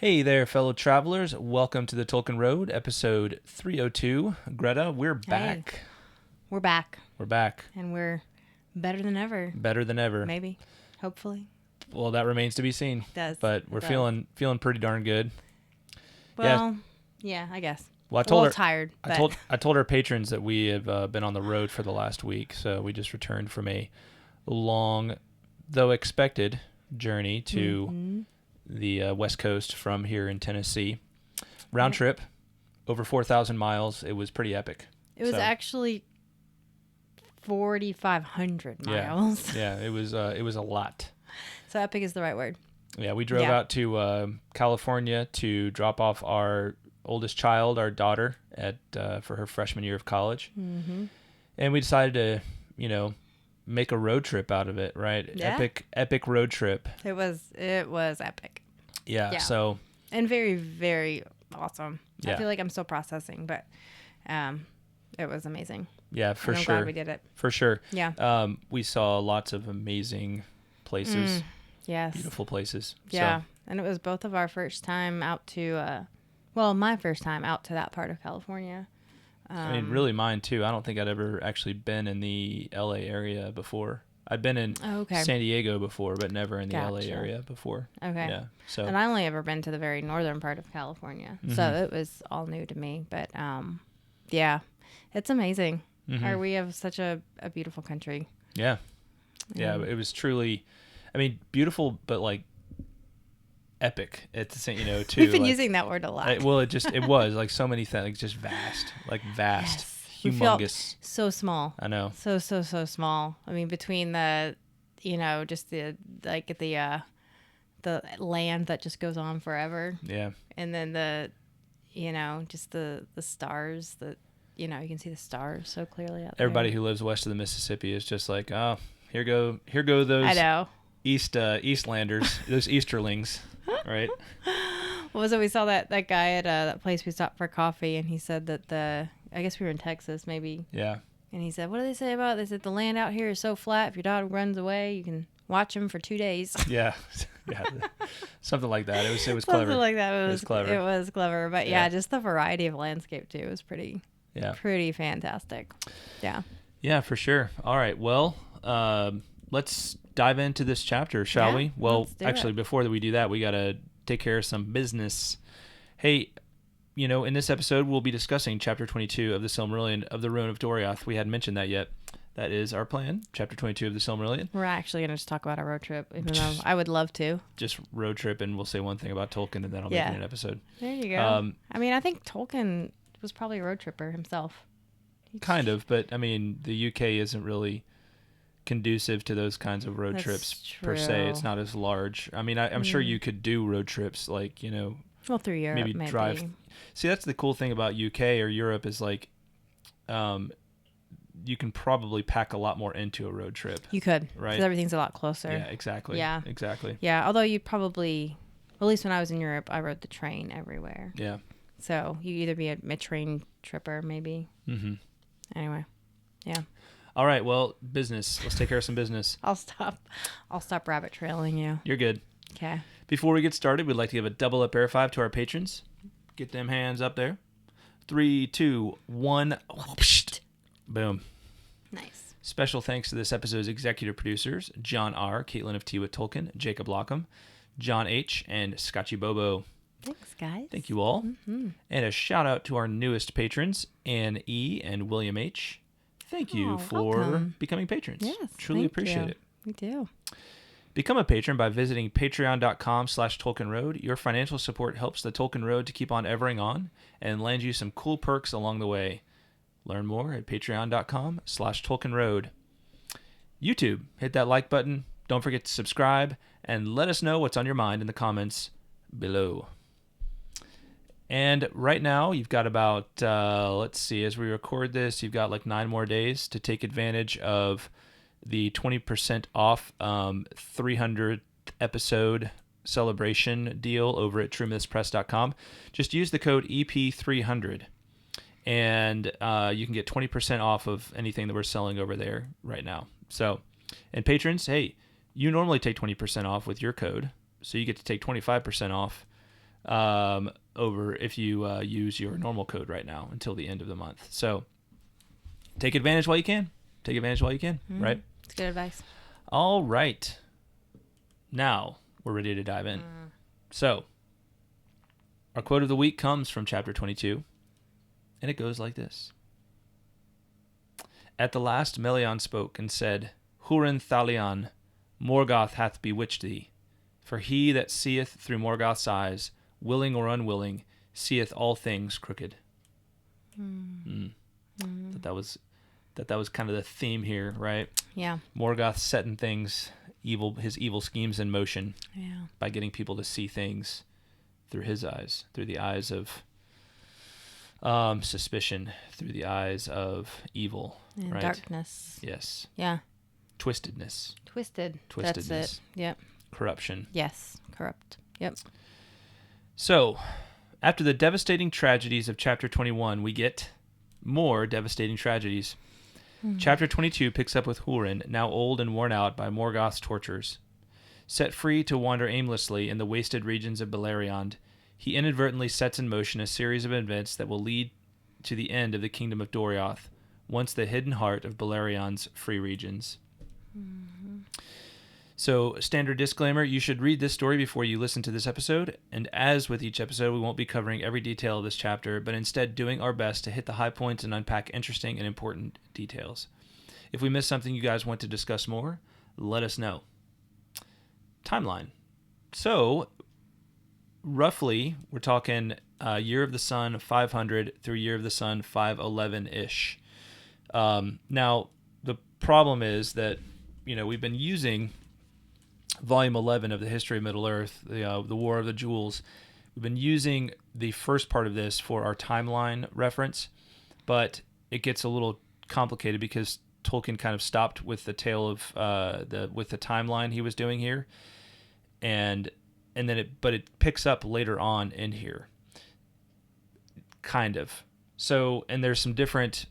Hey there, fellow travelers. Welcome to the Tolkien Road, episode 302. Greta, we're back. We're back. We're back. And we're better than ever. Better than ever. Maybe. Hopefully. Well, that remains to be seen. It does. But we're feeling pretty darn good. Well, yeah, I guess. Well, I told her, tired. I told our patrons that we have been on the road for the last week, so we just returned from a long, though expected, journey to the West Coast from here in Tennessee. Round trip, over 4,000 miles. It was pretty epic. It was actually 4,500 miles. Yeah, it was a lot. So epic is the right word. Yeah, we drove out to California to drop off our oldest child, our daughter, at for her freshman year of college. Mm-hmm. And we decided to, make a road trip out of it, right? Yeah. Epic road trip. It was epic. Yeah. So. And very, very awesome. Yeah. I feel like I'm still processing, but it was amazing. Yeah, for and I'm sure. glad we did it. For sure. Yeah. We saw lots of amazing places. Yes. Beautiful places. Yeah. So. And it was both of our first time out to, my first time out to that part of California. I mean, really mine too. I don't think I'd ever actually been in the LA area before. I'd been in San Diego before, but never in the LA area before. Okay. Yeah. So. And I only ever been to the very northern part of California. Mm-hmm. So it was all new to me. But yeah, it's amazing. Mm-hmm. We have such a beautiful country. Yeah. Yeah. It was truly, beautiful, but like epic at the same, too. We've been using that word a lot. It was like so many things, like just vast, yes. humongous. So small. I know. So small. I mean, between the, just the land that just goes on forever. Yeah. And then just the stars that, you can see the stars so clearly out there. Everybody who lives west of the Mississippi is just like, oh, here go those. I know. Eastlanders, those Easterlings, right? What was it? We saw that guy at that place we stopped for coffee, and he said that I guess we were in Texas, maybe. Yeah. And he said, what do they say about it? They said the land out here is so flat. If your dog runs away, you can watch him for 2 days. Yeah. Something like that. It was clever. Something like that. It was clever. It was clever. But yeah, just the variety of landscape too was pretty fantastic. Yeah. Yeah, for sure. All right. Well, let's dive into this chapter, shall we? Well, actually, before we do that, we got to take care of some business. Hey, in this episode, we'll be discussing Chapter 22 of the Silmarillion of the Ruin of Doriath. We hadn't mentioned that yet. That is our plan, Chapter 22 of the Silmarillion. We're actually going to just talk about our road trip, even though I would love to. Just road trip, and we'll say one thing about Tolkien, and then I'll make it an episode. There you go. I think Tolkien was probably a road tripper himself. Kind of, but, the UK isn't really conducive to those kinds of road trips per se. It's not as large. I'm sure you could do road trips like, well, through Europe, maybe drive. See, that's the cool thing about UK or Europe is like, you can probably pack a lot more into a road trip. You could, right? Because everything's a lot closer. Yeah, exactly. Yeah, exactly. Yeah, although you probably, at least when I was in Europe, I rode the train everywhere. Yeah. So you either be a mid-train tripper, maybe. Mm-hmm. Anyway, yeah. All right, well, business. Let's take care of some business. I'll stop rabbit trailing you. You're good. Okay. Before we get started, we'd like to give a double up air five to our patrons. Get them hands up there. 3, 2, 1. Boom. Nice. Special thanks to this episode's executive producers, John R., Kaitlyn of Tea with Tolkien, Jacob Lockham, John H., and Scotchy Bobo. Thanks, guys. Thank you all. Mm-hmm. And a shout out to our newest patrons, Ann E. and William H. Thank you for becoming patrons. Yes, truly appreciate it. We do. Become a patron by visiting patreon.com/TolkienRoad. Your financial support helps the Tolkien Road to keep on evering on and land you some cool perks along the way. Learn more at patreon.com/TolkienRoad. YouTube, hit that like button. Don't forget to subscribe and let us know what's on your mind in the comments below. And right now, you've got about, let's see, as we record this, you've got like 9 more days to take advantage of the 20% off 300th episode celebration deal over at truemythspress.com. Just use the code EP300, and you can get 20% off of anything that we're selling over there right now. So, and patrons, hey, you normally take 20% off with your code, so you get to take 25% off over if you use your normal code right now until the end of the month. So take advantage while you can. Take advantage while you can, right? It's good advice. All right. Now we're ready to dive in. So our quote of the week comes from chapter 22, and it goes like this. At the last Melian spoke and said, Húrin Thalion, Morgoth hath bewitched thee. For he that seeth through Morgoth's eyes, willing or unwilling, seeth all things crooked. That was kind of the theme here, right? Yeah. Morgoth setting things, his evil schemes in motion, Yeah. by getting people to see things through his eyes, through the eyes of suspicion, through the eyes of evil, And right? darkness. Yes. Yeah. Twistedness. Twistedness. That's it. Yep. Corruption. Yes. Corrupt. Yep. So, after the devastating tragedies of chapter 21, we get more devastating tragedies. Chapter 22 picks up with Hurin, now old and worn out by Morgoth's tortures. Set free to wander aimlessly in the wasted regions of Beleriand, he inadvertently sets in motion a series of events that will lead to the end of the kingdom of Doriath, once the hidden heart of Beleriand's free regions. So, standard disclaimer, you should read this story before you listen to this episode, and as with each episode, we won't be covering every detail of this chapter, but instead doing our best to hit the high points and unpack interesting and important details. If we miss something you guys want to discuss more, let us know. Timeline. So, roughly, we're talking Year of the Sun 500 through Year of the Sun 511-ish. Now, the problem is that, we've been using Volume 11 of the History of Middle-earth, the War of the Jewels. We've been using the first part of this for our timeline reference, but it gets a little complicated because Tolkien kind of stopped with the tale of with the timeline he was doing here, and then it picks up later on in here, kind of. So, and there's some different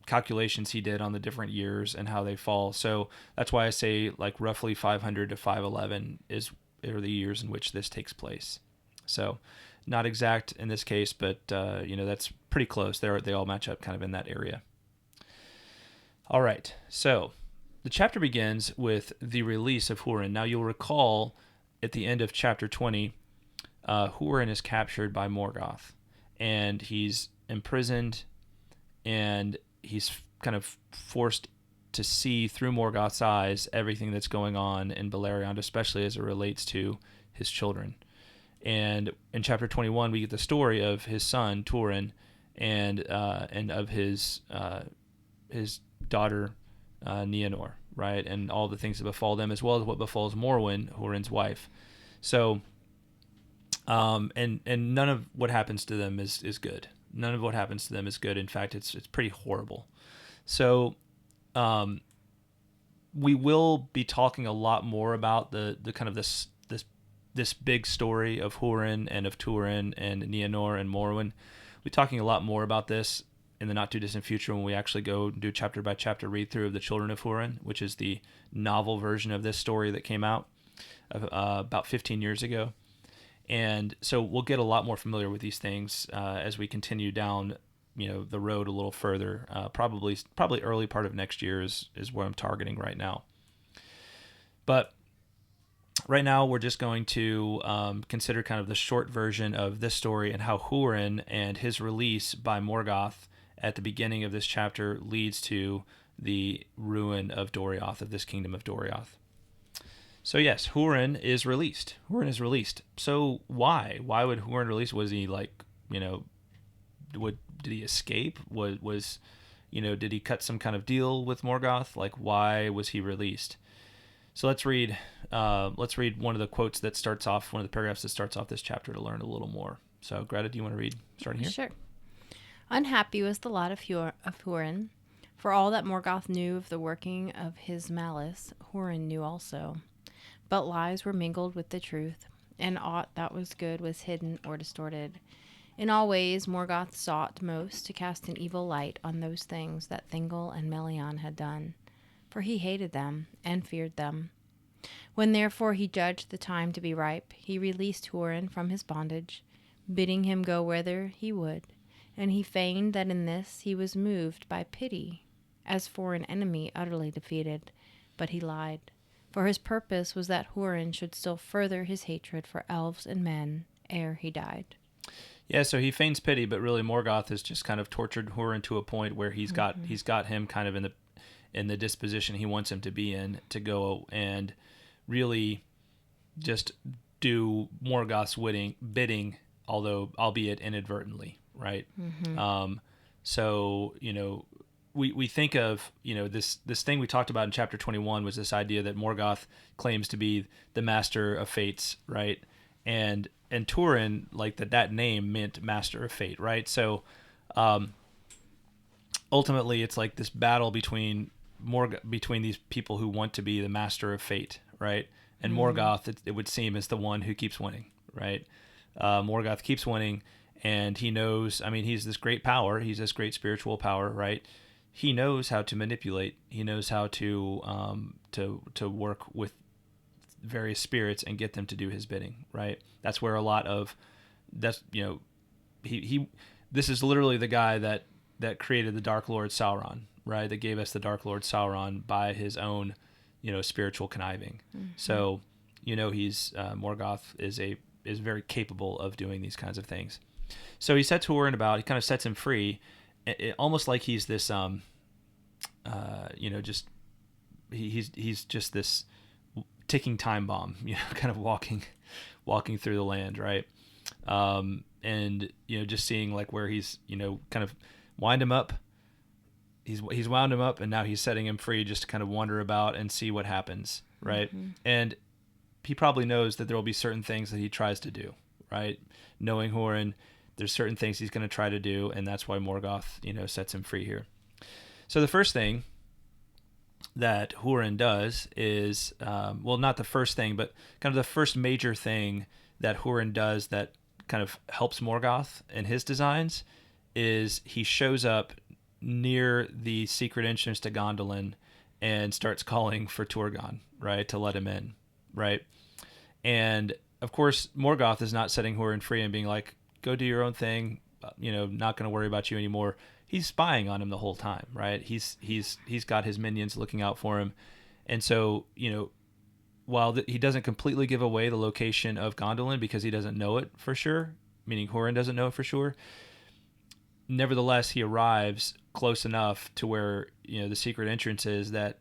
calculations he did on the different years and how they fall. So that's why I say like roughly 500 to 511 are the years in which this takes place. So not exact in this case, but that's pretty close. They all match up kind of in that area. All right. So the chapter begins with the release of Hurin. Now you'll recall at the end of chapter 20, Hurin is captured by Morgoth, and he's imprisoned, and he's kind of forced to see through Morgoth's eyes everything that's going on in Beleriand, especially as it relates to his children. And in chapter 21, we get the story of his son Turin and of his daughter Nienor, right, and all the things that befall them, as well as what befalls Morwen, Hurin's wife. So, and none of what happens to them is good. None of what happens to them is good. In fact, it's pretty horrible. So, we will be talking a lot more about the kind of this big story of Hurin and of Turin and Nienor and Morwen. We'll be talking a lot more about this in the not too distant future when we actually go and do chapter by chapter read through of the Children of Hurin, which is the novel version of this story that came out about 15 years ago. And so we'll get a lot more familiar with these things as we continue down, the road a little further. Probably early part of next year is where I'm targeting right now. But right now we're just going to consider kind of the short version of this story and how Hurin and his release by Morgoth at the beginning of this chapter leads to the ruin of Doriath, of this kingdom of Doriath. So yes, Hurin is released. So why? Why would Hurin release? Was he did he escape? Was did he cut some kind of deal with Morgoth? Like, why was he released? So let's read one of the quotes that starts off, one of the paragraphs that starts off this chapter to learn a little more. So Greta, do you want to read starting here? Sure. Unhappy was the lot of Hurin. For all that Morgoth knew of the working of his malice, Hurin knew also. But lies were mingled with the truth, and aught that was good was hidden or distorted. In all ways, Morgoth sought most to cast an evil light on those things that Thingol and Melian had done, for he hated them and feared them. When therefore he judged the time to be ripe, he released Hurin from his bondage, bidding him go whither he would, and he feigned that in this he was moved by pity, as for an enemy utterly defeated, but he lied, for his purpose was that Hurin should still further his hatred for elves and men ere he died. Yeah, so he feigns pity, but really Morgoth has just kind of tortured Hurin to a point where he's got him kind of in the disposition he wants him to be in, to go and really just do Morgoth's bidding, although albeit inadvertently, right? So we think of this thing we talked about in chapter 21 was this idea that Morgoth claims to be the master of fates, right? And Turin, like that name meant master of fate, right? So ultimately it's like this battle between these people who want to be the master of fate, right? And Morgoth, it would seem, is the one who keeps winning, right? Morgoth keeps winning, and he knows, he's this great power, he's this great spiritual power, right? He knows how to manipulate, he knows how to work with various spirits and get them to do his bidding, right? That's where a lot of this is literally the guy that created the Dark Lord Sauron, right? That gave us the Dark Lord Sauron by his own spiritual conniving. So he's Morgoth is very capable of doing these kinds of things. So he sets Hurin about, he kind of sets him free, almost like he's this he's just this ticking time bomb, kind of walking through the land, right? And just seeing like where he's kind of wind him up. He's wound him up, and now he's setting him free just to kind of wander about and see what happens, right? And he probably knows that there will be certain things that he tries to do, right? Knowing Hurin, there's certain things he's going to try to do, and that's why Morgoth, sets him free here. So the first thing that Hurin does is, not the first thing, but kind of the first major thing that Hurin does that kind of helps Morgoth in his designs is he shows up near the secret entrance to Gondolin and starts calling for Turgon, right, to let him in, right? And of course, Morgoth is not setting Hurin free and being like, go do your own thing, not going to worry about you anymore. He's spying on him the whole time, right? He's got his minions looking out for him. And so, while he doesn't completely give away the location of Gondolin because he doesn't know it for sure, meaning Hurin doesn't know it for sure, nevertheless, he arrives close enough to where, the secret entrance is that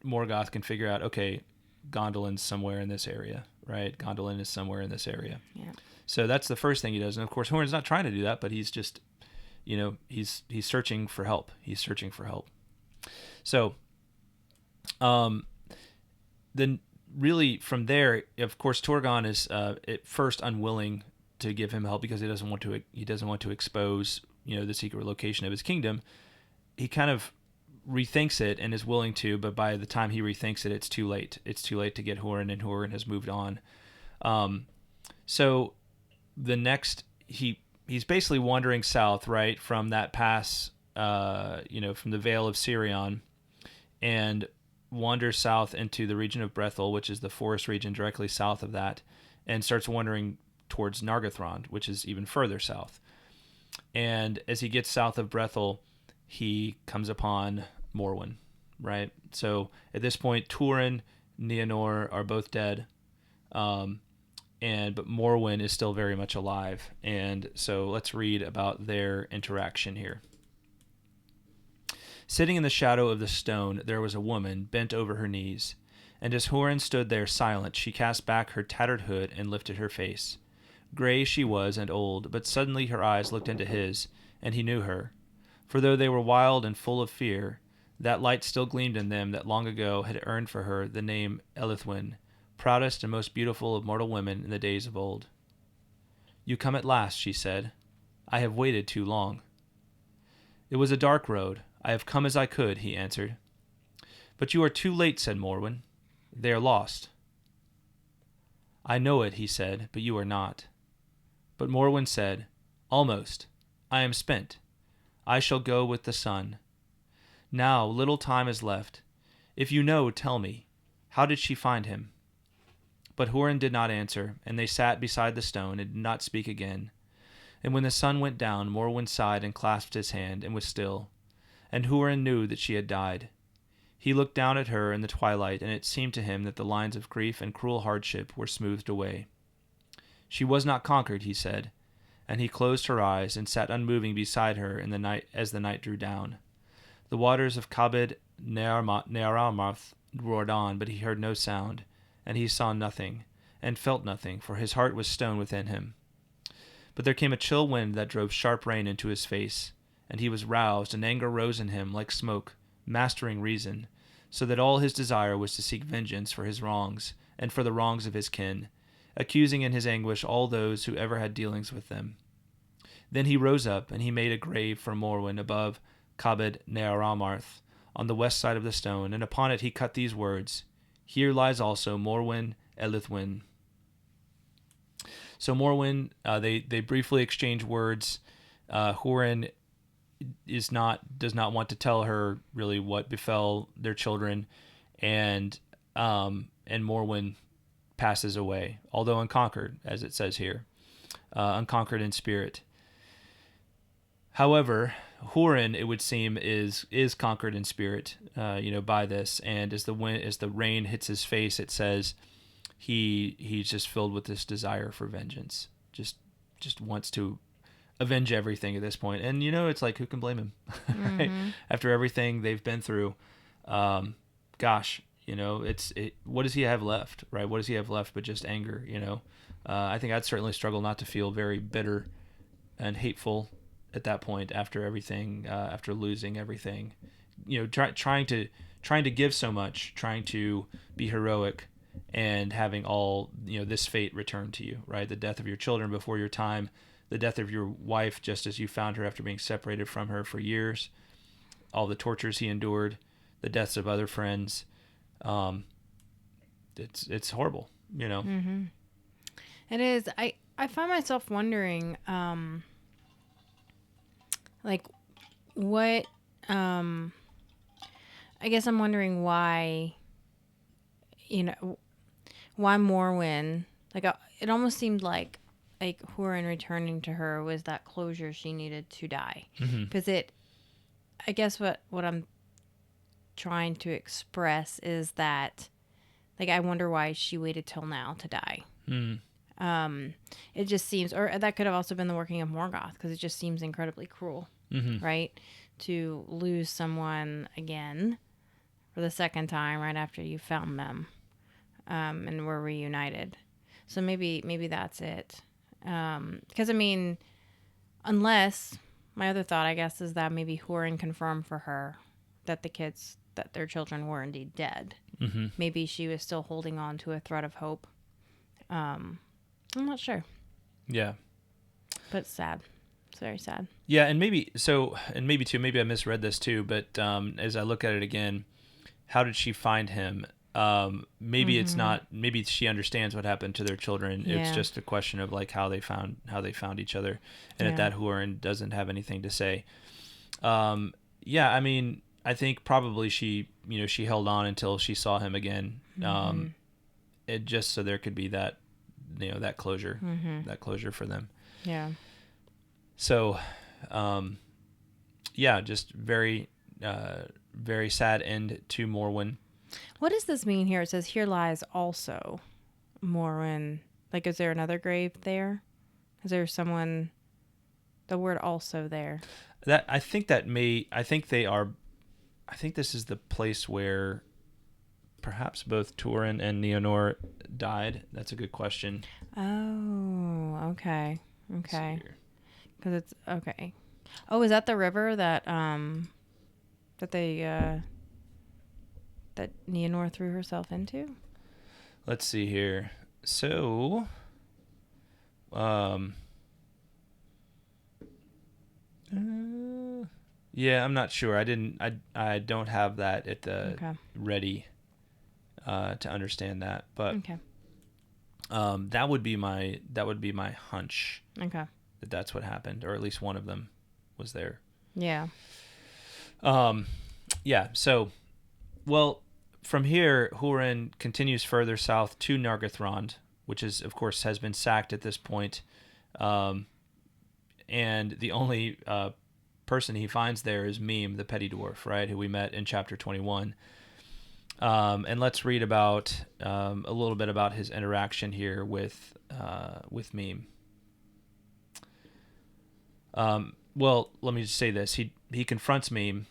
Morgoth can figure out, okay, Gondolin's somewhere in this area, right? Gondolin is somewhere in this area. Yeah. So that's the first thing he does. And of course, Hurin's not trying to do that, but he's just, he's searching for help. He's searching for help. So, then really from there, of course, Turgon is at first unwilling to give him help because he doesn't want to expose the secret location of his kingdom. He kind of rethinks it and is willing to, but by the time he rethinks it, it's too late. It's too late to get Hurin, and Hurin has moved on. So the next, he's basically wandering south, right, from that pass, from the Vale of Sirion, and wanders south into the region of Brethil, which is the forest region directly south of that, and starts wandering towards Nargothrond, which is even further south. And as he gets south of Brethil, he comes upon Morwen, right? So at this point, Turin, Nienor are both dead, but Morwen is still very much alive. And so let's read about their interaction here. Sitting in the shadow of the stone, there was a woman bent over her knees, and as Hurin stood there silent, she cast back her tattered hood and lifted her face. Gray she was and old, but suddenly her eyes looked into his, and he knew her. For though they were wild and full of fear, that light still gleamed in them that long ago had earned for her the name Elithwin, proudest and most beautiful of mortal women in the days of old. You come at last, she said. I have waited too long. It was a dark road. I have come as I could, he answered. But you are too late, said Morwen. They are lost. I know it, he said, but you are not. But Morwen said, Almost. I am spent. I shall go with the sun. Now little time is left. If you know, tell me, how did she find him? But Hurin did not answer, and they sat beside the stone and did not speak again. And when the sun went down, Morwen sighed and clasped his hand and was still. And Hurin knew that she had died. He looked down at her in the twilight, and it seemed to him that the lines of grief and cruel hardship were smoothed away. She was not conquered, he said, and he closed her eyes and sat unmoving beside her in the night as the night drew down. The waters of Cabed Nearamarth roared on, but he heard no sound, and he saw nothing, and felt nothing, for his heart was stone within him. But there came a chill wind that drove sharp rain into his face, and he was roused, and anger rose in him like smoke, mastering reason, so that all his desire was to seek vengeance for his wrongs, and for the wrongs of his kin, accusing in his anguish all those who ever had dealings with them. Then he rose up, and he made a grave for Morwen above Cabed Nearamarth, on the west side of the stone, and upon it he cut these words, "Here lies also Morwen and Luthien." So Morwen, they briefly exchange words. Hurin does not want to tell her really what befell their children, and Morwen passes away, although unconquered, as it says here, unconquered in spirit. However, Hurin, it would seem, is conquered in spirit, by this, and as the rain hits his face, it says he's just filled with this desire for vengeance, just wants to avenge everything at this point. And it's like, who can blame him? Mm-hmm. Right? After everything they've been through, what does he have left, right? What does he have left but just anger? I think I'd certainly struggle not to feel very bitter and hateful at that point after everything, after losing everything, trying to give so much, trying to be heroic, and having all this fate returned to you, right? The death of your children before your time, the death of your wife just as you found her after being separated from her for years, all the tortures he endured, the deaths of other friends. It's horrible, Mm-hmm. It is. I find myself wondering, what, I guess I'm wondering why Morwen, it almost seemed like Hurin returning to her was that closure she needed to die. Because I guess what I'm trying to express is that, I wonder why she waited till now to die. It just seems, or that could have also been the working of Morgoth, because it just seems incredibly cruel, right? To lose someone again for the second time right after you found them, and were reunited. So maybe that's it. Because unless, my other thought, I guess, is that maybe Hurin confirmed for her that their children were indeed dead. Maybe she was still holding on to a thread of hope. I'm not sure. Yeah. But it's sad. It's very sad. Yeah, and maybe I misread this too, but as I look at it again, how did she find him? Maybe it's not, maybe she understands what happened to their children. Yeah. It's just a question of how they found each other. And at that, Hurin doesn't have anything to say. I think probably she held on until she saw him again. It just so there could be that, that closure, for them. Yeah. So, just very, very sad end to Morwen. What does this mean here? It says, "Here lies also Morwen." Is there another grave there? Is there someone? The word "also" there. I think this is the place where perhaps both Turin and Nienor died. That's a good question. Oh, okay. Because it's okay. Oh, is that the river that that Nienor threw herself into? Let's see here. So, yeah, I'm not sure. I don't have that at the ready to understand that, but that would be my hunch. Okay. That's what happened, or at least one of them was there. Yeah. Yeah. So, well, from here, Hurin continues further south to Nargothrond, which is, of course, has been sacked at this point. And the only person he finds there is Meme, the petty dwarf, right, who we met in chapter 21. And let's read about a little bit about his interaction here with Meme. Well, let me just say this: he confronts Meme,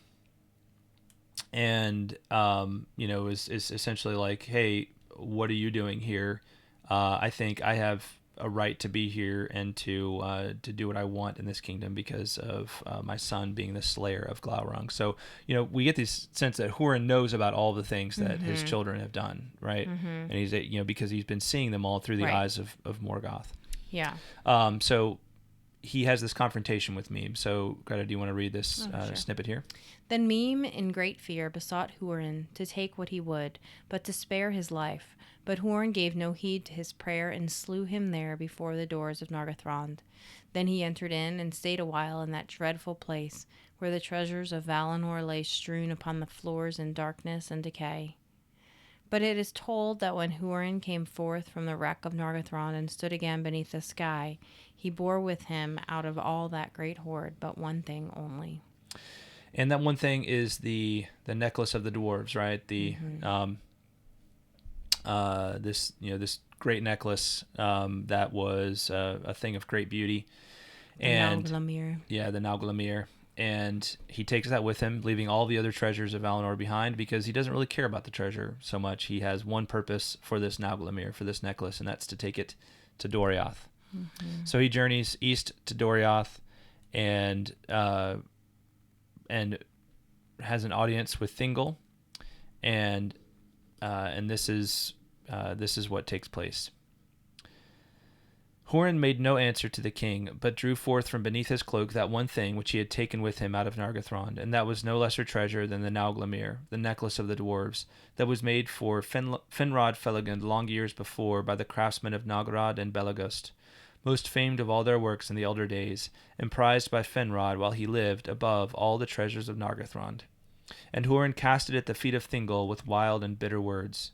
and is essentially like, "Hey, what are you doing here? I think I have a right to be here and to do what I want in this kingdom because of my son being the slayer of Glaurung." So, we get this sense that Hurin knows about all the things that his children have done, right? And he's, because he's been seeing them all through the eyes of Morgoth. Yeah. So he has this confrontation with Meme. So, Greta, do you want to read this Sure. snippet here? Then Meme, in great fear, besought Hurin to take what he would, but to spare his life. But Hurin gave no heed to his prayer and slew him there before the doors of Nargothrond. Then he entered in and stayed a while in that dreadful place, where the treasures of Valinor lay strewn upon the floors in darkness and decay. But it is told that when Hurin came forth from the wreck of Nargothrond and stood again beneath the sky, he bore with him out of all that great hoard but one thing only. And that one thing is the necklace of the dwarves, right? The this great necklace that was a thing of great beauty, and Nauglamir. Yeah, the Nauglamir, and he takes that with him, leaving all the other treasures of Valinor behind because he doesn't really care about the treasure so much. He has one purpose for this Nauglamir, for this necklace, and that's to take it to Doriath. So he journeys east to Doriath, and has an audience with Thingol, and this is what takes place. Hurin made no answer to the king, but drew forth from beneath his cloak that one thing which he had taken with him out of Nargothrond, and that was no lesser treasure than the Nauglamir, the necklace of the dwarves, that was made for Finrod Felagund long years before by the craftsmen of Nagrod and Belagust, most famed of all their works in the elder days, and prized by Finrod while he lived above all the treasures of Nargothrond. And Hurin cast it at the feet of Thingol with wild and bitter words.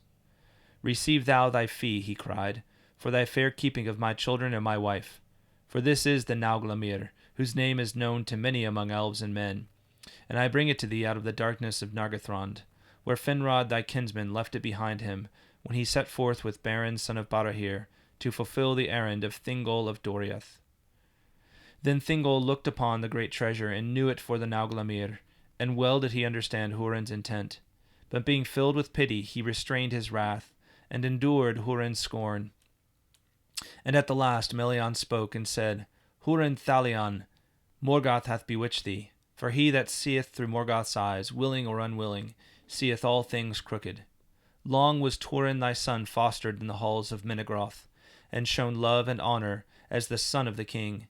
"Receive thou thy fee," he cried, "for thy fair keeping of my children and my wife. For this is the Nauglamir, whose name is known to many among elves and men. And I bring it to thee out of the darkness of Nargothrond, where Finrod thy kinsman left it behind him, when he set forth with Beren son of Barahir, to fulfill the errand of Thingol of Doriath." Then Thingol looked upon the great treasure and knew it for the Nauglamir, and well did he understand Hurin's intent. But being filled with pity, he restrained his wrath, and endured Hurin's scorn. And at the last Melian spoke and said, "Húrin Thalion, Morgoth hath bewitched thee, for he that seeth through Morgoth's eyes, willing or unwilling, seeth all things crooked. Long was Hurin thy son fostered in the halls of Menegroth, and shown love and honour as the son of the king.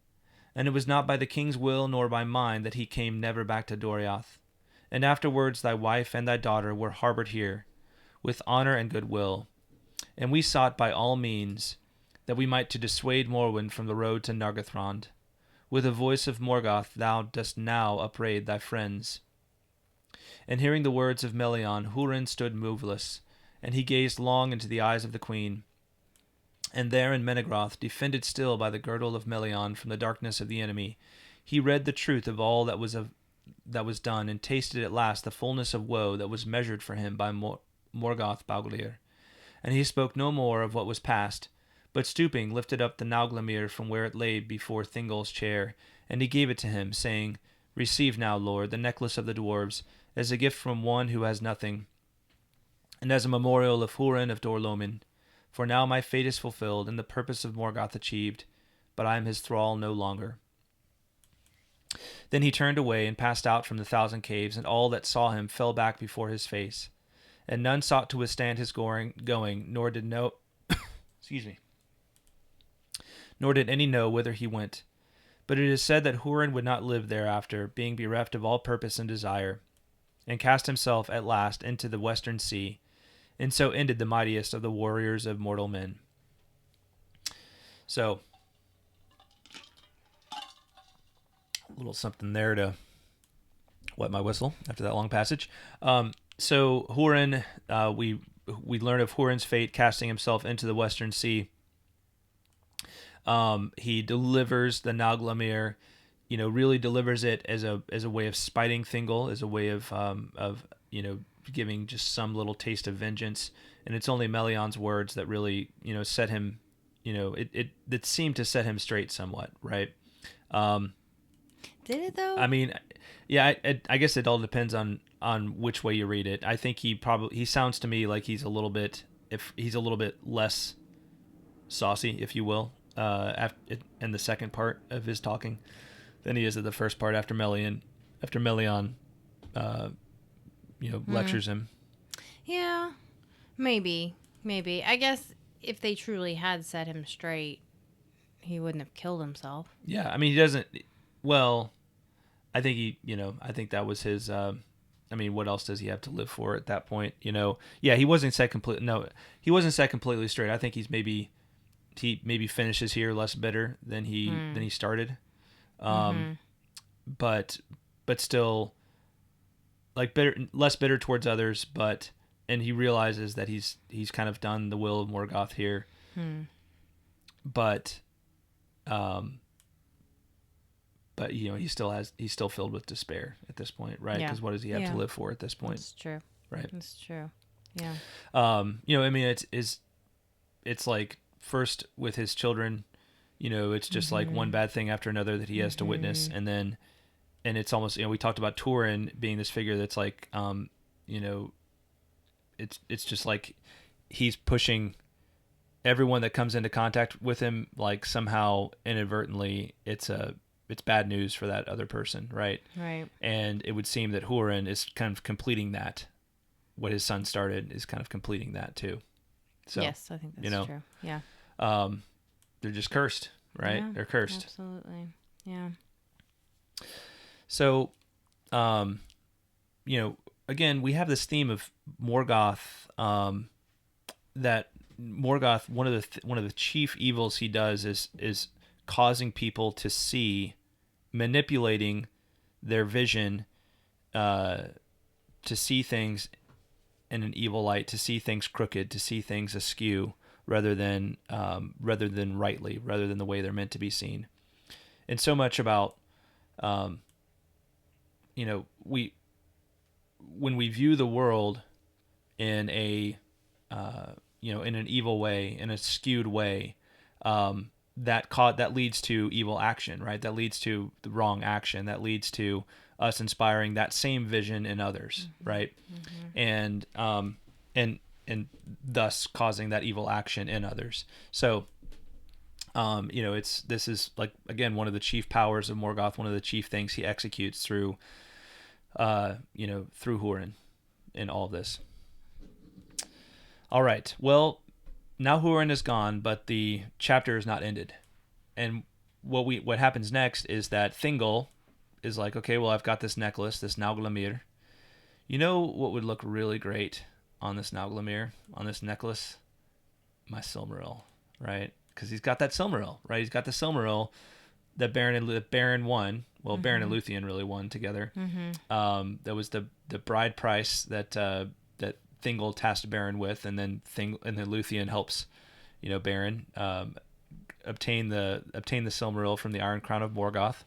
And it was not by the king's will nor by mine that he came never back to Doriath. And afterwards thy wife and thy daughter were harboured here, with honour and goodwill. And we sought by all means that we might to dissuade Morwen from the road to Nargothrond. With the voice of Morgoth thou dost now upbraid thy friends." And hearing the words of Melian, Hurin stood moveless, and he gazed long into the eyes of the queen. And there in Menegroth, defended still by the girdle of Melian from the darkness of the enemy, he read the truth of all that was done, and tasted at last the fullness of woe that was measured for him by Morgoth Bauglir. And he spoke no more of what was past, but stooping lifted up the Nauglamir from where it lay before Thingol's chair, and he gave it to him, saying, "Receive now, Lord, the necklace of the dwarves, as a gift from one who has nothing, and as a memorial of Hurin of Dorlomin. For now my fate is fulfilled, and the purpose of Morgoth achieved, but I am his thrall no longer." Then he turned away and passed out from the thousand caves, and all that saw him fell back before his face. And none sought to withstand his going, nor did nor did any know whither he went. But it is said that Hurin would not live thereafter, being bereft of all purpose and desire, and cast himself at last into the western sea, and so ended the mightiest of the warriors of mortal men. So, a little something there to wet my whistle after that long passage. So Hurin, we learn of Hurin's fate, casting himself into the Western Sea. He delivers the Nauglamir, really delivers it as a way of spiting Thingol, as a way of giving just some little taste of vengeance. And it's only Melian's words that really set him, it seemed to set him straight somewhat, right? Did it though? I mean, yeah, I guess it all depends on which way you read it. I think he sounds to me like he's a little bit less saucy, if you will, in the second part of his talking than he is at the first part after Melian lectures him. Yeah, maybe. I guess if they truly had set him straight, he wouldn't have killed himself. Yeah, I mean, he doesn't. Well, I think I think that was his. I mean, what else does he have to live for at that point? Yeah, he wasn't set completely. No, he wasn't set completely straight. I think he maybe finishes here less bitter than he started, but still like less bitter towards others. And he realizes that he's kind of done the will of Morgoth here, but he's still filled with despair at this point, right? Because what does he have to live for at this point? That's true. Right. That's true. Yeah. I mean, it's like first with his children, it's just like one bad thing after another that he has to witness, and it's almost we talked about Hurin being this figure that's like it's just like he's pushing everyone that comes into contact with him, like somehow inadvertently it's bad news for that other person, right? Right. And it would seem that Hurin is kind of completing that. What his son started is kind of completing that too. So, yes, I think that's true. Yeah. They're just cursed, right? Yeah, They're cursed. Absolutely. Yeah. So, again, we have this theme of Morgoth. That Morgoth, one of the chief evils he does is causing people to see, manipulating their vision, to see things in an evil light, to see things crooked, to see things askew, rather than rightly, rather than the way they're meant to be seen. And so much about, when we view the world in a, in an evil way, in a skewed way, that leads to evil action, right? That leads to the wrong action. That leads to us inspiring that same vision in others, right? And thus causing that evil action in others. So, this is like, again, one of the chief powers of Morgoth, one of the chief things he executes through Hurin in all of this. All right. Well, now Hurin is gone, but the chapter is not ended. And what happens next is that Thingol is like, okay, well, I've got this necklace, this Nauglamir. You know what would look really great on this Nauglamir, on this necklace? My Silmaril, right? Because he's got that Silmaril, right? He's got the Silmaril that Beren won. Well, Beren and Luthien really won together. That was the bride price that Thingol tasked Beren with, and then Luthien helps, Beren obtain the Silmaril from the Iron Crown of Morgoth.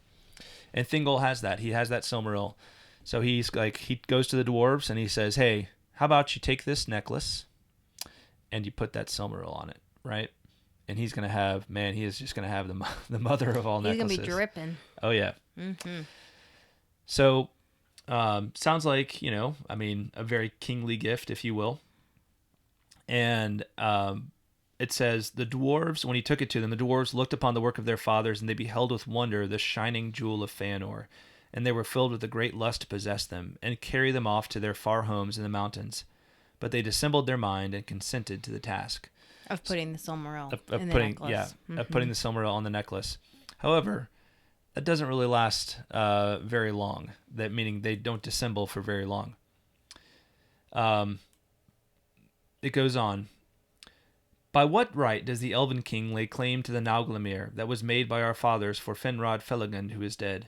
And Thingol has that. He has that Silmaril. So he goes to the dwarves and he says, "Hey, how about you take this necklace and you put that Silmaril on it, right?" And he's gonna have, he is just gonna have the mother of all necklaces. He's gonna be dripping. Oh yeah. So, sounds like a very kingly gift, if you will. And it says, the dwarves, when he took it to them, the dwarves looked upon the work of their fathers, and they beheld with wonder the shining jewel of Feanor, and they were filled with a great lust to possess them, and carry them off to their far homes in the mountains. But they dissembled their mind and consented to the task of putting the Silmaril in the necklace. Of putting the Silmaril on the necklace. However, that doesn't really last very long. That meaning they don't dissemble for very long. It goes on. By what right does the Elven King lay claim to the Nauglamir that was made by our fathers for Finrod Felagund, who is dead?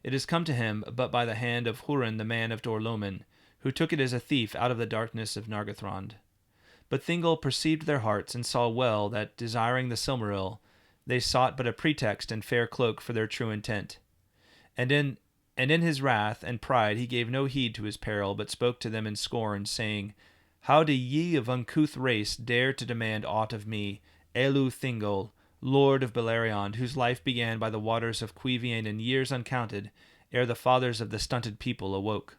It has come to him but by the hand of Hurin, the man of Dorloman, who took it as a thief out of the darkness of Nargothrond. But Thingol perceived their hearts and saw well that, desiring the Silmaril, they sought but a pretext and fair cloak for their true intent. And in his wrath and pride he gave no heed to his peril, but spoke to them in scorn, saying, How do ye of uncouth race dare to demand aught of me, Elu Thingol, lord of Beleriand, whose life began by the waters of Quivian in years uncounted, ere the fathers of the stunted people awoke?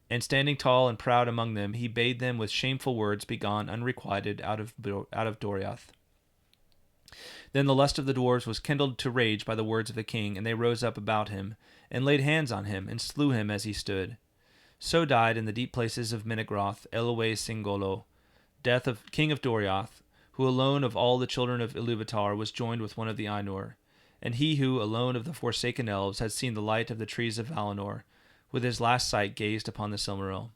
And standing tall and proud among them, he bade them with shameful words be gone unrequited out of Doriath. Then the lust of the dwarves was kindled to rage by the words of the king, and they rose up about him, and laid hands on him, and slew him as he stood. So died in the deep places of Menegroth Elwë Singolo, death of king of Doriath, who alone of all the children of Iluvatar was joined with one of the Ainur, and he who alone of the Forsaken Elves had seen the light of the trees of Valinor, with his last sight gazed upon the Silmaril.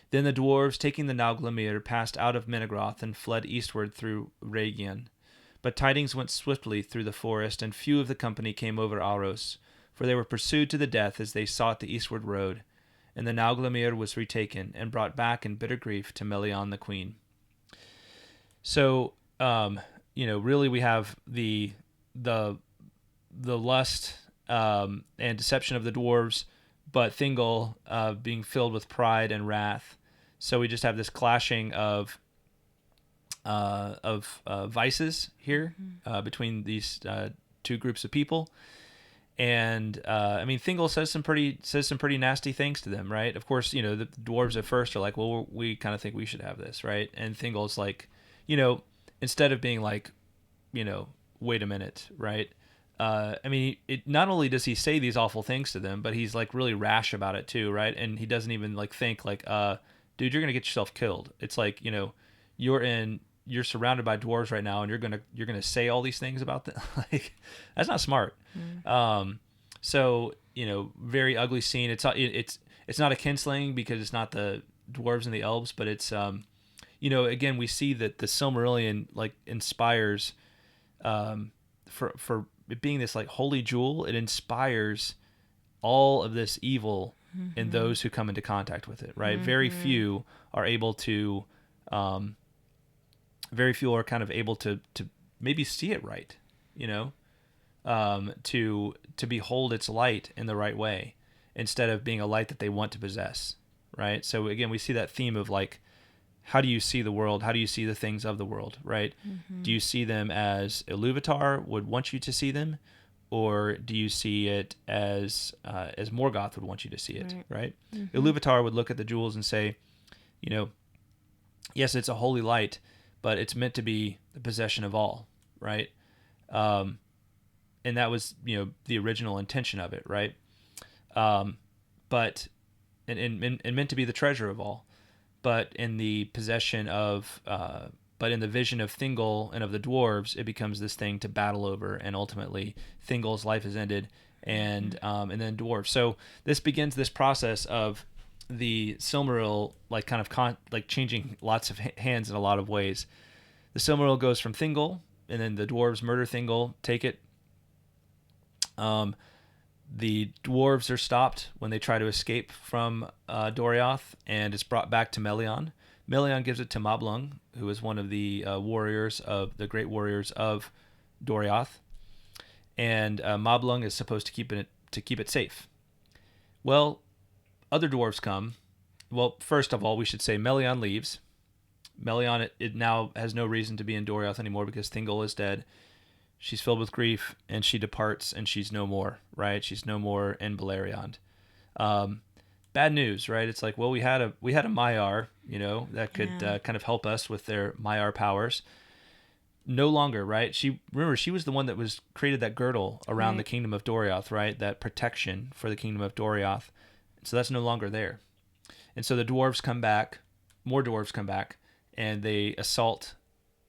Then the dwarves, taking the Nauglamir, passed out of Menegroth and fled eastward through Rhaegion. But tidings went swiftly through the forest, and few of the company came over Aros, for they were pursued to the death as they sought the eastward road. And the Nauglamir was retaken and brought back in bitter grief to Melian the queen. So, really we have the lust and deception of the dwarves, but Thingol being filled with pride and wrath. So we just have this clashing of vices here between these two groups of people. And Thingol says some pretty nasty things to them, right? Of course, the dwarves at first are like, well, we kind of think we should have this, right? And Thingol's like, instead of being like, wait a minute, right? Not only does he say these awful things to them, but he's like really rash about it too, right? And he doesn't even like think like, dude, you're gonna get yourself killed. It's like, you're surrounded by dwarves right now, and you're gonna say all these things about them. Like, that's not smart. So very ugly scene. It's not a kinslaying because it's not the dwarves and the elves, but it's again, we see that the Silmarillion like inspires for it being this like holy jewel. It inspires all of this evil in those who come into contact with it, right? Very few are able to very few are kind of able to maybe see it right, to behold its light in the right way, instead of being a light that they want to possess, right? So again, we see that theme of like, how do you see the world? How do you see the things of the world, right? Do you see them as Iluvatar would want you to see them, or do you see it as Morgoth would want you to see it, right? Iluvatar would look at the jewels and say, yes, it's a holy light, but it's meant to be the possession of all, right? And that was, the original intention of it, right? But meant to be the treasure of all. But in the possession of, but in the vision of Thingol and of the dwarves, it becomes this thing to battle over, and ultimately Thingol's life is ended, and then dwarves. So this begins this process of the Silmaril, like kind of like changing lots of hands in a lot of ways. The Silmaril goes from Thingol, and then the dwarves murder Thingol, take it. The dwarves are stopped when they try to escape from Doriath, and it's brought back to Melian. Melian gives it to Mablung, who is one of the great warriors of Doriath, and Mablung is supposed to keep it safe. Well, other dwarves come. Well, first of all, we should say Melian leaves. Melian it now has no reason to be in Doriath anymore because Thingol is dead. She's filled with grief, and she departs, and she's no more, right? She's no more in Beleriand. Bad news, right? It's like, well, we had a Maiar, that could kind of help us with their Maiar powers. No longer, right? She was the one that was created that girdle around the kingdom of Doriath, right? That protection for the kingdom of Doriath. So that's no longer there. And so the dwarves come back, more dwarves come back, and they assault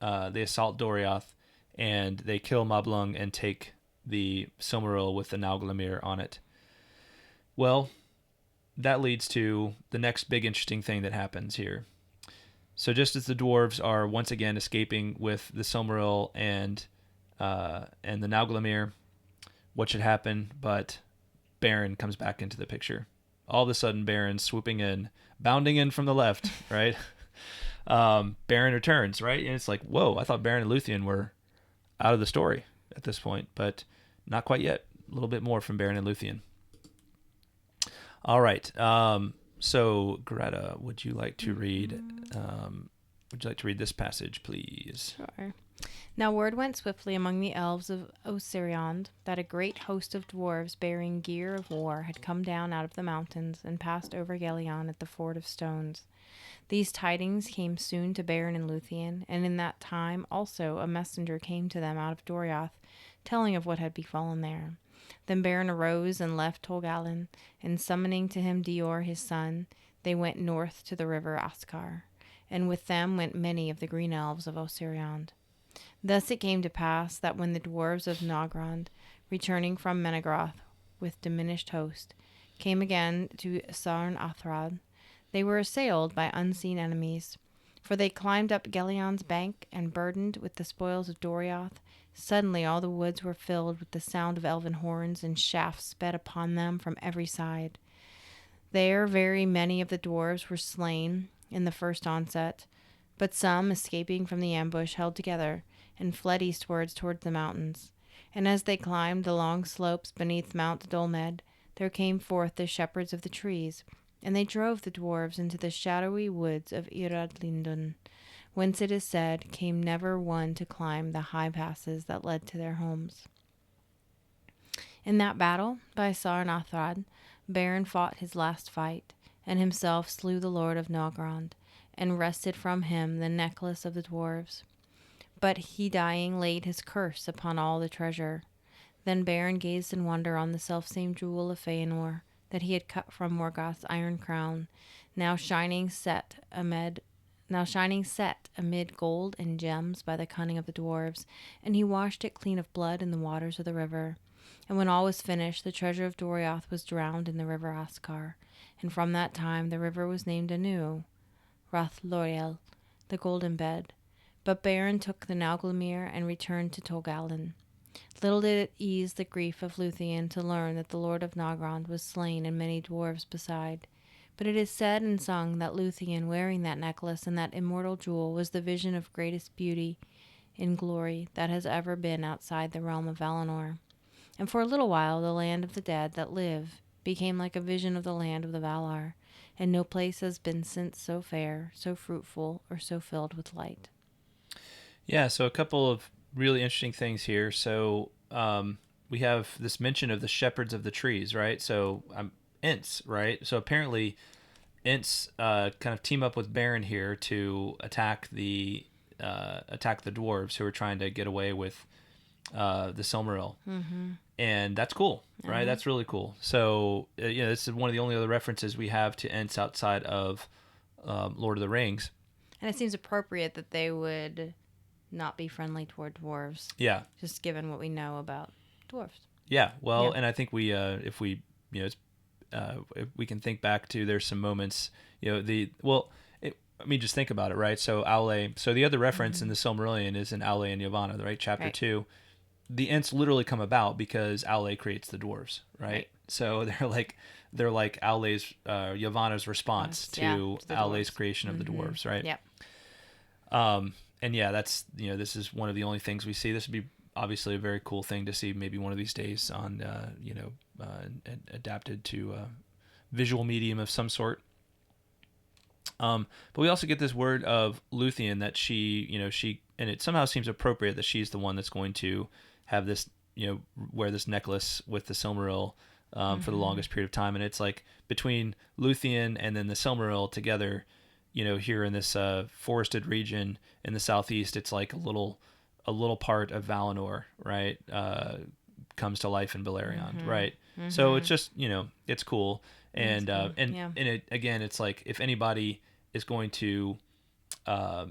Doriath. And they kill Mablung and take the Silmaril with the Nauglamir on it. Well, that leads to the next big interesting thing that happens here. So just as the dwarves are once again escaping with the Silmaril and the Nauglamir, what should happen? But Beren comes back into the picture, all of a sudden Beren swooping in, bounding in from the left, right? Beren returns, right? And it's like, whoa, I thought Beren and Luthien were out of the story at this point, but not quite yet. A little bit more from Beren and Luthien. All right. So Greta, would you like to read? Would you like to read this passage, please? Sure. Now word went swiftly among the elves of Osiriand that a great host of dwarves bearing gear of war had come down out of the mountains and passed over Gelion at the Ford of Stones. These tidings came soon to Beren and Luthien, and in that time also a messenger came to them out of Doriath, telling of what had befallen there. Then Beren arose and left Tolgalin, and summoning to him Dior his son, they went north to the river Askar, and with them went many of the green elves of Osiriand. Thus it came to pass that when the dwarves of Nauglamir, returning from Menegroth with diminished host, came again to Sarn Athrad, they were assailed by unseen enemies. For they climbed up Gelion's bank, and burdened with the spoils of Doriath, suddenly all the woods were filled with the sound of elven horns, and shafts sped upon them from every side. There very many of the dwarves were slain in the first onset, but some, escaping from the ambush, held together, and fled eastwards toward the mountains. And as they climbed the long slopes beneath Mount Dolmed, there came forth the shepherds of the trees, and they drove the dwarves into the shadowy woods of Iradlindun, whence it is said came never one to climb the high passes that led to their homes. In that battle, by Sarnathrad, Beren fought his last fight, and himself slew the lord of Nauglamir, and wrested from him the necklace of the dwarves. But he dying laid his curse upon all the treasure. Then Beren gazed in wonder on the selfsame jewel of Feanor that he had cut from Morgoth's iron crown, now shining set amid gold and gems by the cunning of the dwarves, and he washed it clean of blood in the waters of the river. And when all was finished, the treasure of Doriath was drowned in the river Askar, and from that time the river was named anew Rathloriel, the golden bed. But Beren took the Nauglamir and returned to Tolgalin. Little did it ease the grief of Lúthien to learn that the lord of Nauglamir was slain and many dwarves beside. But it is said and sung that Lúthien, wearing that necklace and that immortal jewel, was the vision of greatest beauty in glory that has ever been outside the realm of Valinor. And for a little while the land of the dead that live became like a vision of the land of the Valar, and no place has been since so fair, so fruitful, or so filled with light. Yeah, so a couple of really interesting things here. So we have this mention of the shepherds of the trees, right? So Ents, right? So apparently Ents kind of team up with Beren here to attack the dwarves who are trying to get away with the Silmaril. Mm-hmm. And that's cool, right? Mm-hmm. That's really cool. So this is one of the only other references we have to Ents outside of Lord of the Rings. And it seems appropriate that they would not be friendly toward dwarves. Yeah. Just given what we know about dwarves. Yeah. Well, and I think we, if we can think back to, there's some moments, just think about it, right? So Aule, so the other reference in the Silmarillion is in Aule and Yavanna, right? Chapter 2. The Ents literally come about because Aule creates the dwarves, right? So they're like Aule's, Yavanna's response to Aule's creation of the dwarves, right? Yep. And yeah, that's, this is one of the only things we see. This would be obviously a very cool thing to see maybe one of these days on, adapted to a visual medium of some sort. But we also get this word of Lúthien that she, and it somehow seems appropriate that she's the one that's going to have this, wear this necklace with the Silmaril for the longest period of time. And it's like between Lúthien and then the Silmaril together, here in this forested region in the southeast, it's like a little part of Valinor, right? Comes to life in Beleriand, right? Mm-hmm. So it's just, it's cool. And cool. And it, again, it's like if anybody is going to bear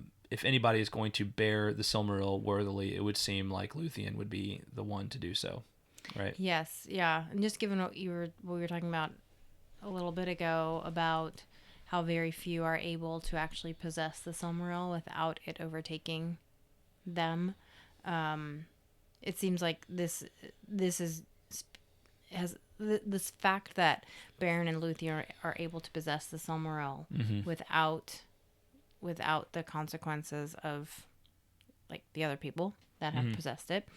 the Silmaril worthily, it would seem like Lúthien would be the one to do so, right? Yes, yeah. And just given what we were talking about a little bit ago about how very few are able to actually possess the Silmaril without it overtaking them, it seems like this is has this fact that Beren and Luthien are able to possess the Silmaril without the consequences of like the other people that have possessed it.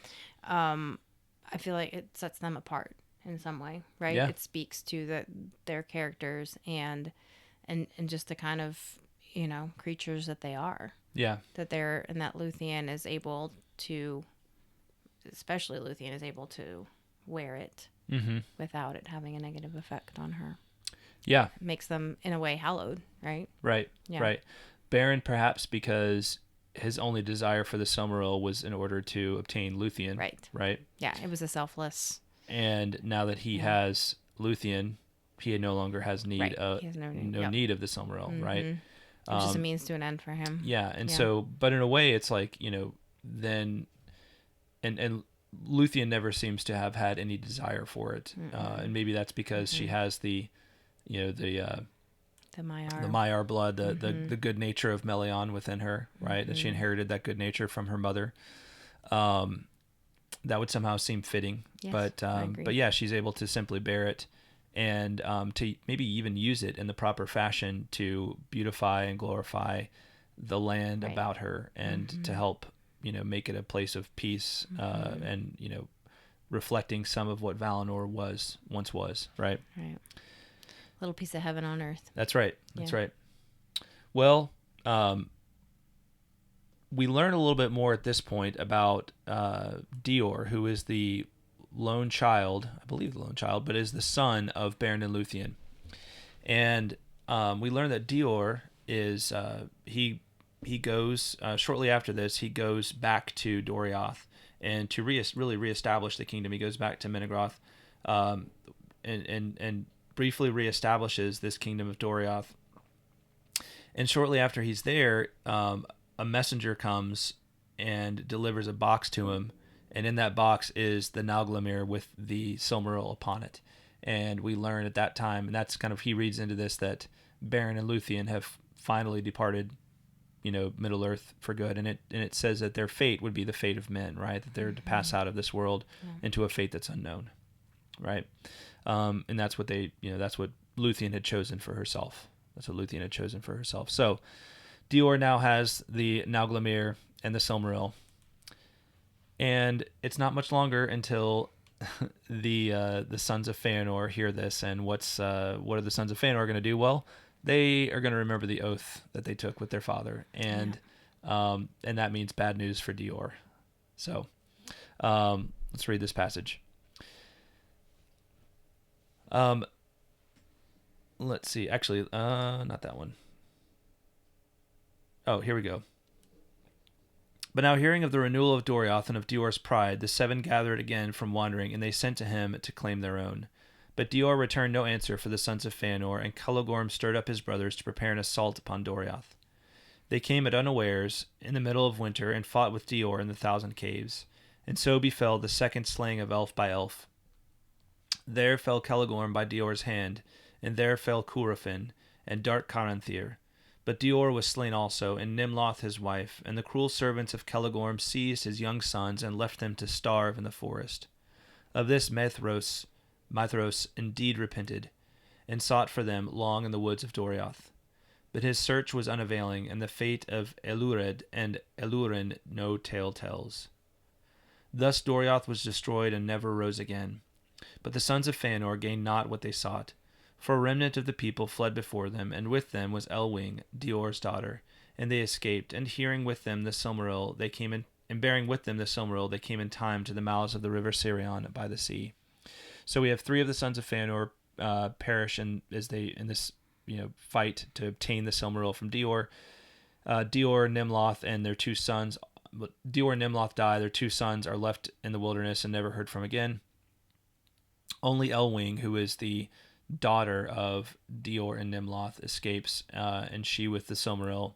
I feel like it sets them apart in some way, right? Yeah. It speaks to their characters and just the kind of, creatures that they are. Yeah. That they're, and that Luthien is able to, especially Luthien is able to wear it without it having a negative effect on her. Yeah. It makes them, in a way, hallowed, right? Right. Yeah. Right. Beren, perhaps because his only desire for the Silmaril was in order to obtain Lúthien. Right. Right. Yeah, it was a selfless. And now that he has Lúthien, he no longer has need He has need of the Silmaril, right? Which is a means to an end for him. Yeah, and so, but in a way, it's like, then, and Lúthien never seems to have had any desire for it, and maybe that's because she has the Maiar blood, the good nature of Melian within her, right? That she inherited that good nature from her mother. That would somehow seem fitting, yes, but yeah, she's able to simply bear it, and to maybe even use it in the proper fashion to beautify and glorify the land about her, and to help make it a place of peace, and reflecting some of what Valinor once was, right? Right. Little piece of heaven on earth. That's right. That's right. Well, we learn a little bit more at this point about Dior, who is the lone child, I believe the lone child, but is the son of Beren and Luthien. And we learn that Dior is, he goes, shortly after this, he goes back to Doriath, and to really reestablish the kingdom. He goes back to Menegroth, and briefly reestablishes this kingdom of Doriath. And shortly after he's there, a messenger comes and delivers a box to him, and in that box is the Nauglamir with the Silmaril upon it. And we learn at that time, and that's kind of, he reads into this, that Beren and Luthien have finally departed, Middle Earth for good, and it says that their fate would be the fate of men, right? That they're to pass out of this world into a fate that's unknown, right? And that's what that's what Lúthien had chosen for herself. That's what Lúthien had chosen for herself. So Dior now has the Nauglamir and the Silmaril, and it's not much longer until the sons of Feanor hear this. And what are the sons of Feanor going to do? Well, they are going to remember the oath that they took with their father, and that means bad news for Dior. So let's read this passage. Let's see. Actually, not that one. Oh, here we go. But now, hearing of the renewal of Doriath and of Dior's pride, the seven gathered again from wandering, and they sent to him to claim their own. But Dior returned no answer for the sons of Feanor, and Cellegorm stirred up his brothers to prepare an assault upon Doriath. They came at unawares, in the middle of winter, and fought with Dior in the Thousand Caves. And so befell the second slaying of elf by elf. There fell Cellegorm by Dior's hand, and there fell Curufin, and dark Caranthir. But Dior was slain also, and Nimloth his wife, and the cruel servants of Cellegorm seized his young sons, and left them to starve in the forest. Of this Maedhros indeed repented, and sought for them long in the woods of Doriath. But his search was unavailing, and the fate of Elured and Elurin no tale tells. Thus Doriath was destroyed and never rose again. But the sons of Feanor gained not what they sought, for a remnant of the people fled before them, and with them was Elwing, Dior's daughter, and they escaped. And bearing with them the Silmaril, they came in time to the mouths of the river Sirion by the sea. So we have three of the sons of Feanor perish in this fight to obtain the Silmaril from Dior. Dior, Nimloth, and their two sons. Dior and Nimloth die. Their two sons are left in the wilderness and never heard from again. Only Elwing, who is the daughter of Dior and Nimloth, escapes, and she with the Silmaril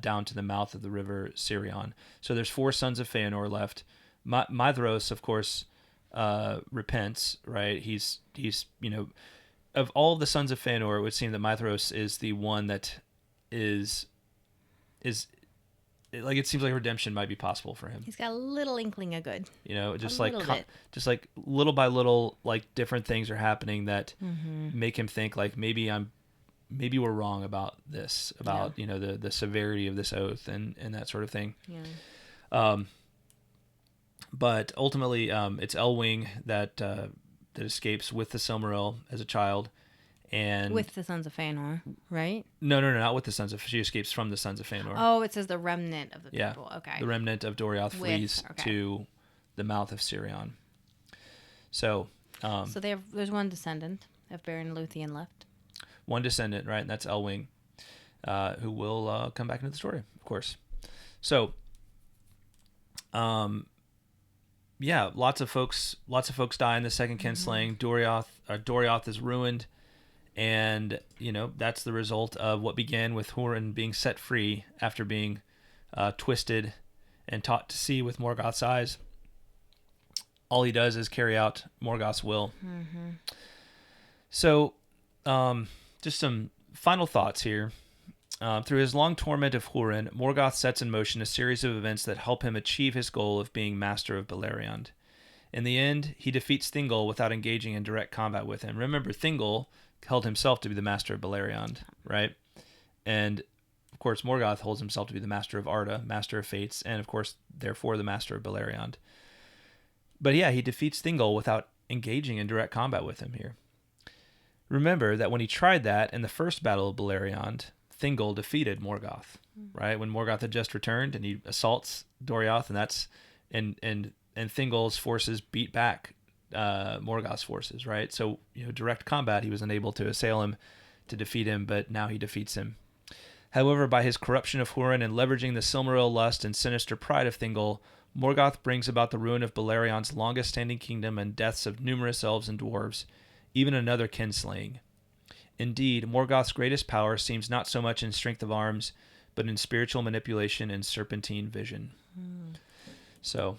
down to the mouth of the river Sirion. So there's four sons of Feanor left. Maedhros, of course, repents, right? He's of all the sons of Feanor, it would seem that Maedhros is the one that is it seems like redemption might be possible for him. He's got a little inkling of good. You know, just A like little bit. just like little by little, like different things are happening that Mm-hmm. make him think like maybe we're wrong about this, about you know the severity of this oath and that sort of thing. Yeah. But ultimately, it's Elwing that escapes with the Silmaril as a child, and With the Sons of Fëanor, right? no, not with the Sons of. She escapes from the Sons of Fëanor. Oh, it says the remnant of the Yeah. people. Okay. The remnant of Doriath flees to the mouth of Sirion. So, So there's one descendant of Beren and Luthien left. one descendant, right? And that's Elwing, who will come back into the story, of course. So, yeah, lots of folks die in the second kinslaying. Doriath is ruined, and you know that's the result of what began with Hurin being set free after being twisted and taught to see with Morgoth's eyes. All he does is carry out Morgoth's will. Mm-hmm. So, just some final thoughts here. Through his long torment of Hurin, Morgoth sets in motion a series of events that help him achieve his goal of being master of Beleriand. In the end, he defeats Thingol without engaging in direct combat with him. Remember, Thingol held himself to be the master of Beleriand, right? And, of course, Morgoth holds himself to be the master of Arda, master of fates, and, of course, therefore the master of Beleriand. But yeah, he defeats Thingol without engaging in direct combat with him here. Remember that when he tried that in the first battle of Beleriand, Thingol defeated Morgoth, right? When Morgoth had just returned and he assaults Doriath, and Thingol's forces beat back Morgoth's forces, right? So, you know, direct combat, he was unable to assail him, to defeat him, but now he defeats him. However, by his corruption of Hurin and leveraging the Silmaril lust and sinister pride of Thingol, Morgoth brings about the ruin of Beleriand's longest-standing kingdom and deaths of numerous elves and dwarves, even another kinslaying. Indeed, Morgoth's greatest power seems not so much in strength of arms, but in spiritual manipulation and serpentine vision. So,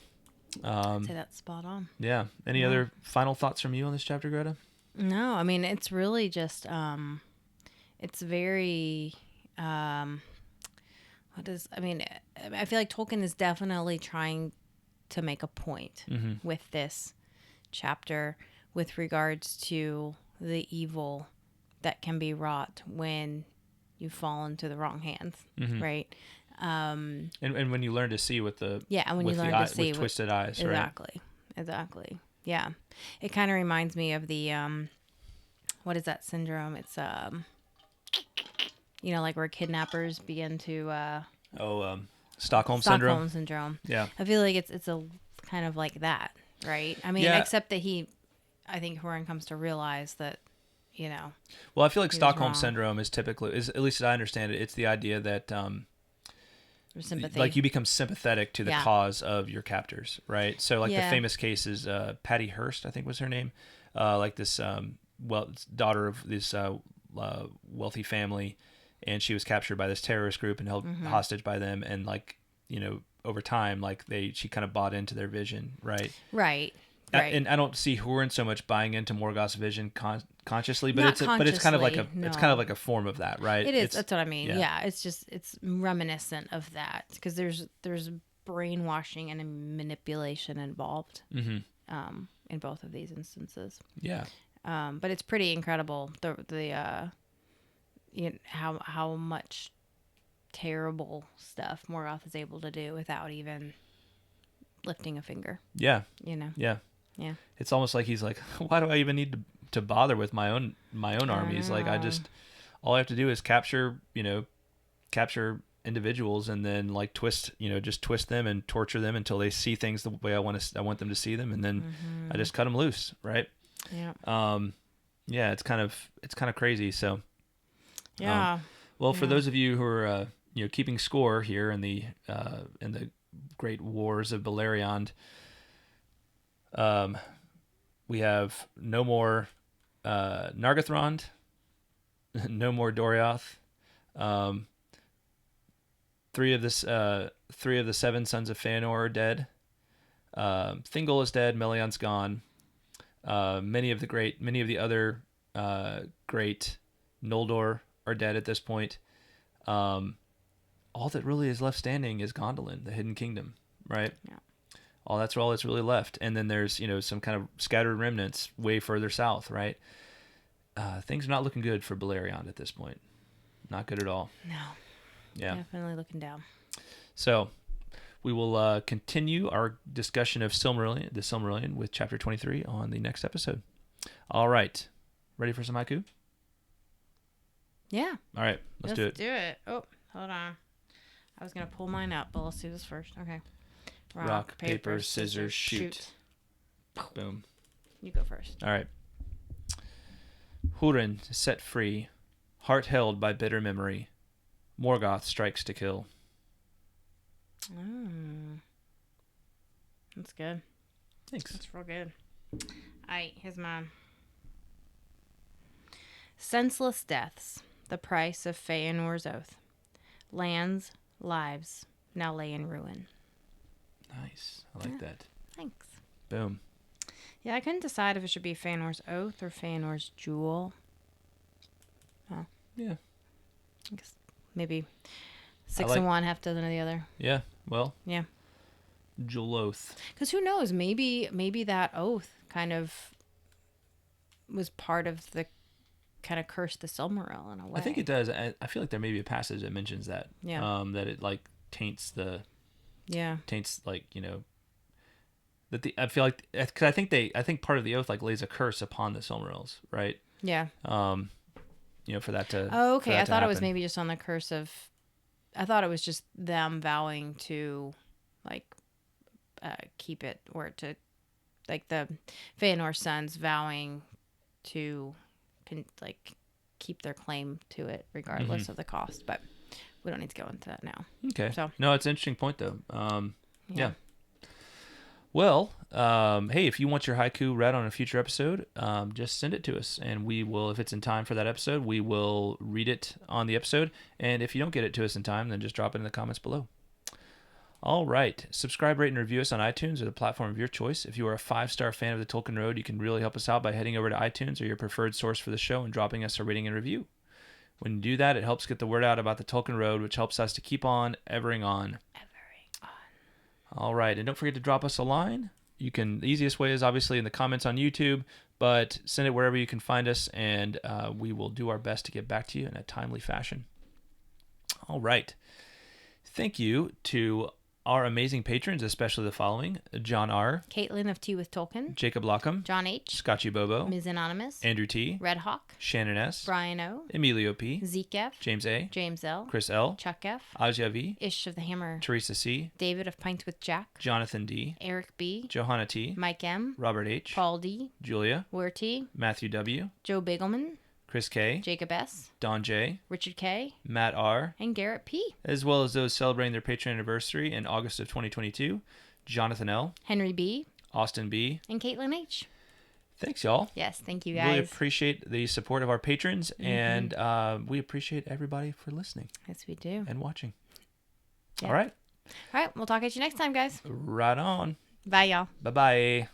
I'd say that's spot on. yeah. Any other final thoughts from you on this chapter, Greta? No, I mean, it's really just, it's very, I feel like Tolkien is definitely trying to make a point with this chapter with regards to the evil that can be wrought when you fall into the wrong hands, right? And when you learn to see with the when with you learn the to see with twisted eyes, right? Exactly. Yeah, it kind of reminds me of the what is that syndrome? It's you know, like where kidnappers begin to Stockholm syndrome. Yeah, I feel like it's a kind of like that, right? I mean, except that I think Hurin comes to realize that, you know. Well, I feel like Stockholm wrong. syndrome is typically, at least as I understand it, it's the idea that Sympathy. like you become sympathetic to the cause of your captors, right? So like the famous case is Patty Hearst, I think was her name, like this daughter of this wealthy family, and she was captured by this terrorist group and held hostage by them, and like, you know, over time, like she kind of bought into their vision, right? Right. And I don't see Hurin so much buying into Morgoth's vision consciously, but it's kind of like it's kind of like a form of that, right? It is. That's what I mean. Yeah. It's reminiscent of that because there's brainwashing and manipulation involved in both of these instances. Yeah. But it's pretty incredible how much terrible stuff Morgoth is able to do without even lifting a finger. Yeah. You know. Yeah. Yeah. It's almost like he's like, why do I even need to bother with my own armies? Like all I have to do is capture individuals and then like twist them and torture them until they see things the way I want them to see them, and then I just cut them loose, right? Yeah. Yeah, it's kind of crazy. So yeah. For those of you who are keeping score here in the great wars of Beleriand, we have no more Nargothrond, no more Doriath. Three of the seven sons of Fëanor are dead. Thingol is dead. Melian's gone. Many of the other great Noldor are dead at this point. All all that really is left standing is Gondolin, the Hidden Kingdom, right? Yeah. All that's really left. And then there's, some kind of scattered remnants way further south, right? Things are not looking good for Beleriand at this point. Not good at all. No. Yeah. Definitely looking down. So we will continue our discussion of the Silmarillion with chapter 23 on the next episode. All right. Ready for some haiku? Yeah. All right. Let's do it. Do it. Oh, hold on. I was going to pull mine up, but let's do this first. Okay. Rock, paper, scissors, shoot. Boom. You go first. All right. Hurin set free, heart held by bitter memory. Morgoth strikes to kill. That's good. Thanks. That's real good. All right, here's mine. Senseless deaths, the price of Feanor's oath. Lands, lives, now lay in ruin. Nice. I like that. Thanks. Boom. Yeah, I couldn't decide if it should be Feanor's oath or Feanor's jewel. Oh. Yeah. I guess maybe 6 like- of one, half dozen of the other. Yeah. Well. Yeah. Jewel oath. Because who knows? Maybe that oath kind of was part of the kind of curse the Silmaril in a way. I think it does. I feel like there may be a passage that mentions that. Yeah. That it like taints like, that I feel like, because I think part of the oath like lays a curse upon the Silmarils, right? Yeah. For that to. Oh, okay. I thought it was happen. maybe just on the curse of. I thought it was just them vowing to, like, keep it, or to, like, the Feanor sons vowing to, keep their claim to it regardless of the cost. But we don't need to go into that now. Okay. So. No, it's an interesting point though. Yeah. Well, hey, if you want your haiku read on a future episode, just send it to us, and we will, if it's in time for that episode, we will read it on the episode. And if you don't get it to us in time, then just drop it in the comments below. All right. Subscribe, rate, and review us on iTunes or the platform of your choice. If you are a 5-star fan of the Tolkien Road, you can really help us out by heading over to iTunes or your preferred source for the show and dropping us a rating and review. When you do that, it helps get the word out about the Tolkien Road, which helps us to keep on evering on. All right, and don't forget to drop us a line. The easiest way is obviously in the comments on YouTube, but send it wherever you can find us, and we will do our best to get back to you in a timely fashion. All right. Thank you to our amazing patrons, especially the following: John R., Kaitlyn of Tea with Tolkien, Jacob Lockham, John H., Scotchy Bobo, Ms. Anonymous, Andrew T., Red Hawk, Shannon S., Brian O., Emilio P., Zeke F., James A., James L., Chris L., Chuck F., Aja V., Ish of the Hammer, Teresa C., David of Pints with Jack, Jonathan D., Eric B., Johanna T., Mike M., Robert H., Paul D., Julia, Ware T., Matthew W., Joe Bigelman, Chris K., Jacob S., Don J., Richard K., Matt R., and Garrett P., as well as those celebrating their Patreon anniversary in August of 2022, Jonathan L., Henry B., Austin B. and Kaitlyn H. Thanks, y'all. Yes, thank you guys. Really appreciate the support of our patrons, and we appreciate everybody for listening Yes, we do. and watching. Yeah. All right. All right, we'll talk at you next time, guys. Right on. Bye, y'all. Bye-bye.